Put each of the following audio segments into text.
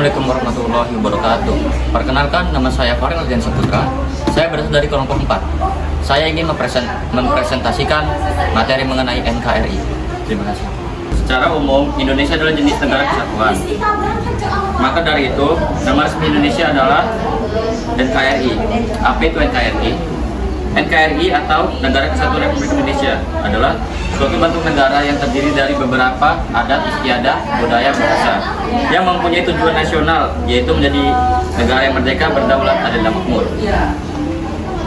Assalamualaikum warahmatullahi wabarakatuh. Perkenalkan, nama saya Farel Ardian Saputra. Saya berasal dari kelompok 4. Saya ingin mempresentasikan materi mengenai NKRI. Terima kasih. Secara umum, Indonesia adalah jenis negara kesatuan. Maka dari itu, nama resmi Indonesia adalah NKRI. Apa itu NKRI? NKRI atau Negara Kesatuan Republik Indonesia adalah suatu bentuk negara yang terdiri dari beberapa adat istiadat, budaya, bahasa yang mempunyai tujuan nasional, yaitu menjadi negara yang merdeka, berdaulat, adil, dan makmur.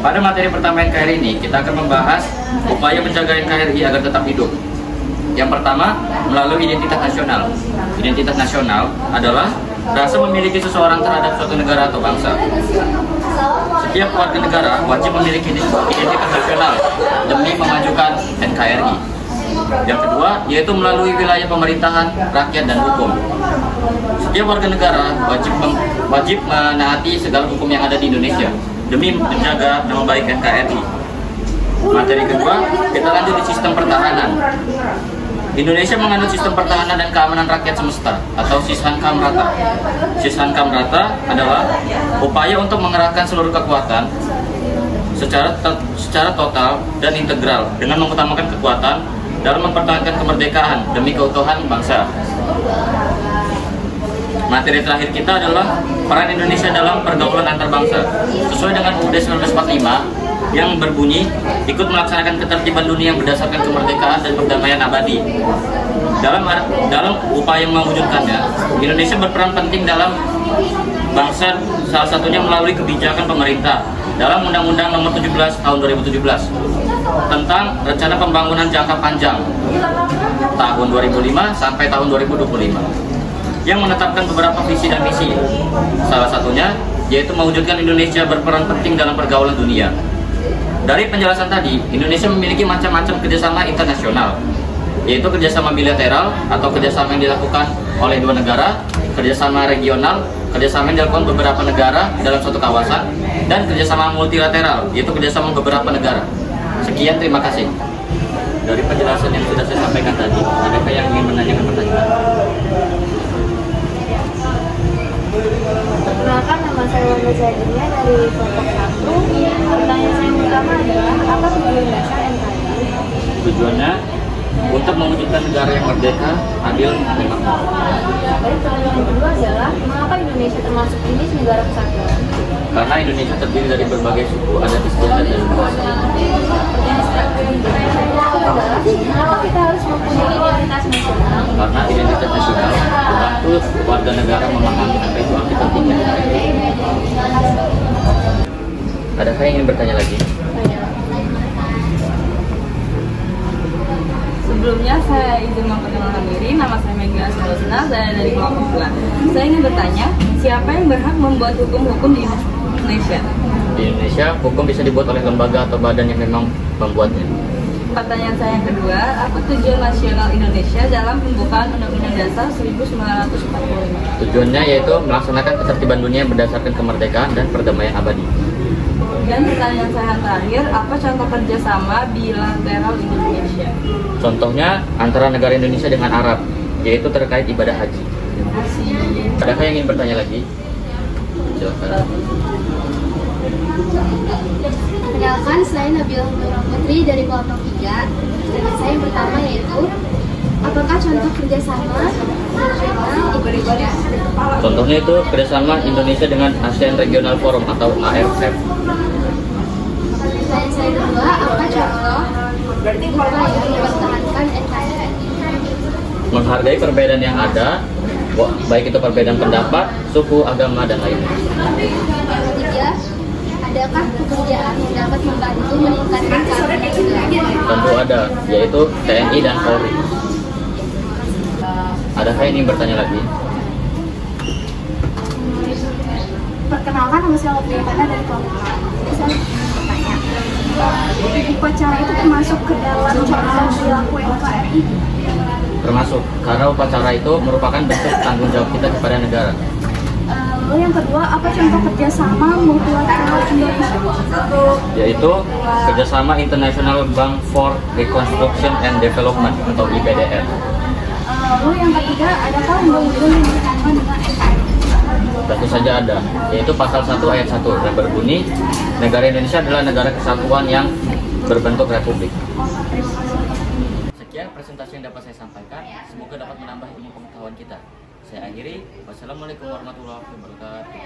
Pada materi pertama NKRI ini, kita akan membahas upaya menjaga NKRI agar tetap hidup. Yang pertama, melalui identitas nasional. Identitas nasional adalah rasa memiliki seseorang terhadap suatu negara atau bangsa. Setiap warga negara wajib memiliki identitas nasional demi memajukan NKRI. Yang kedua, yaitu melalui wilayah pemerintahan, rakyat, dan hukum. Setiap warga negara wajib menaati segala hukum yang ada di Indonesia demi menjaga nama baik NKRI. Materi kedua, kita lanjut di sistem pertahanan. Indonesia menganut sistem pertahanan dan keamanan rakyat semesta atau Sishankamrata. Sishankamrata adalah upaya untuk mengerahkan seluruh kekuatan secara total dan integral dengan mengutamakan kekuatan dalam mempertahankan kemerdekaan demi keutuhan bangsa. Materi terakhir kita adalah peran Indonesia dalam pergaulan antar bangsa. Sesuai dengan UUD 1945 yang berbunyi ikut melaksanakan ketertiban dunia berdasarkan kemerdekaan dan perdamaian abadi. Dalam upaya mewujudkannya, Indonesia berperan penting dalam bangsa, salah satunya melalui kebijakan pemerintah dalam Undang-Undang Nomor 17 Tahun 2017 tentang Rencana Pembangunan Jangka Panjang tahun 2005 sampai tahun 2025 yang menetapkan beberapa visi dan misi. Salah satunya yaitu mewujudkan Indonesia berperan penting dalam pergaulan dunia. Dari penjelasan tadi, Indonesia memiliki macam-macam kerjasama internasional, yaitu kerjasama bilateral atau kerjasama yang dilakukan oleh dua negara, kerjasama regional, kerjasama yang dilakukan beberapa negara dalam suatu kawasan, dan kerjasama multilateral, yaitu kerjasama beberapa negara. Sekian, terima kasih. Dari penjelasan yang sudah saya sampaikan tadi, adakah yang ingin menanyakan pertanyaan? Perkenalkan, nama saya Wanda Zaidinia dari kelompok 1. Pertanyaan saya yang pertama adalah, apa tujuan dasar NKRI? Tujuannya untuk mewujudkan negara yang merdeka, adil, dan makmur. Baik, pertanyaan yang kedua adalah, mengapa Indonesia termasuk jenis negara kesatuan? Karena Indonesia terdiri dari berbagai suku, adat istiadat, dan bahasa. Pertanyaan saya adalah, mengapa kita harus mempunyai identitas nasional? Karena identitas nasional membantu warga negara memahami apa itu arti pentingnya. Adakah yang ingin bertanya lagi? Sebelumnya saya izin memperkenalkan diri, nama saya Mega Asrosna, saya dari kelompok 2. Saya ingin bertanya, siapa yang berhak membuat hukum-hukum di Indonesia? Di Indonesia, hukum bisa dibuat oleh lembaga atau badan yang memang membuatnya. Pertanyaan saya yang kedua, apa tujuan nasional Indonesia dalam pembukaan Undang-Undang Dasar 1945? Tujuannya yaitu melaksanakan ketertiban dunia berdasarkan kemerdekaan dan perdamaian abadi. Dan pertanyaan saya yang terakhir, apa contoh kerjasama bilateral Indonesia? Contohnya antara negara Indonesia dengan Arab, yaitu terkait ibadah haji. Terima kasih. Adakah yang ingin bertanya lagi? Silakan. Perkenalkan, saya Nabila Nurul Putri dari kelompok 3. Pertanyaan saya yang pertama yaitu, apakah contoh kerjasama nasional Indonesia? Contohnya itu kerjasama Indonesia dengan ASEAN Regional Forum atau ARF. Pertanyaan saya kedua, apa contoh upaya mempertahankan NKRI? Menghargai perbedaan yang ada, baik itu perbedaan pendapat, suku, agama, dan lainnya. Yang ketiga, adakah pekerjaan yang dapat membantu meningkatkan keamanan negara? Tentu ada, yaitu TNI dan Polri. Adakah yang ingin bertanya lagi? Perkenalkan, nama saya Lopia Fana dari kelompok 4. Saya bertanya, upacara itu termasuk ke dalam contoh perilaku NKRI? Termasuk, karena upacara itu merupakan bentuk tanggung jawab kita kepada negara. Lalu yang kedua, apa contoh kerjasama multilateral Indonesia? Yaitu kerjasama International Bank for Reconstruction and Development atau IBDR. Lalu yang ketiga, adakah undang-undang yang berkaitan dengan NKRI? Tentu saja ada, yaitu pasal 1 ayat 1 yang berbunyi, negara Indonesia adalah negara kesatuan yang berbentuk republik. Sekian presentasi yang dapat saya sampaikan, semoga dapat menambah ilmu pengetahuan kita. Saya akhiri, wassalamualaikum warahmatullahi wabarakatuh.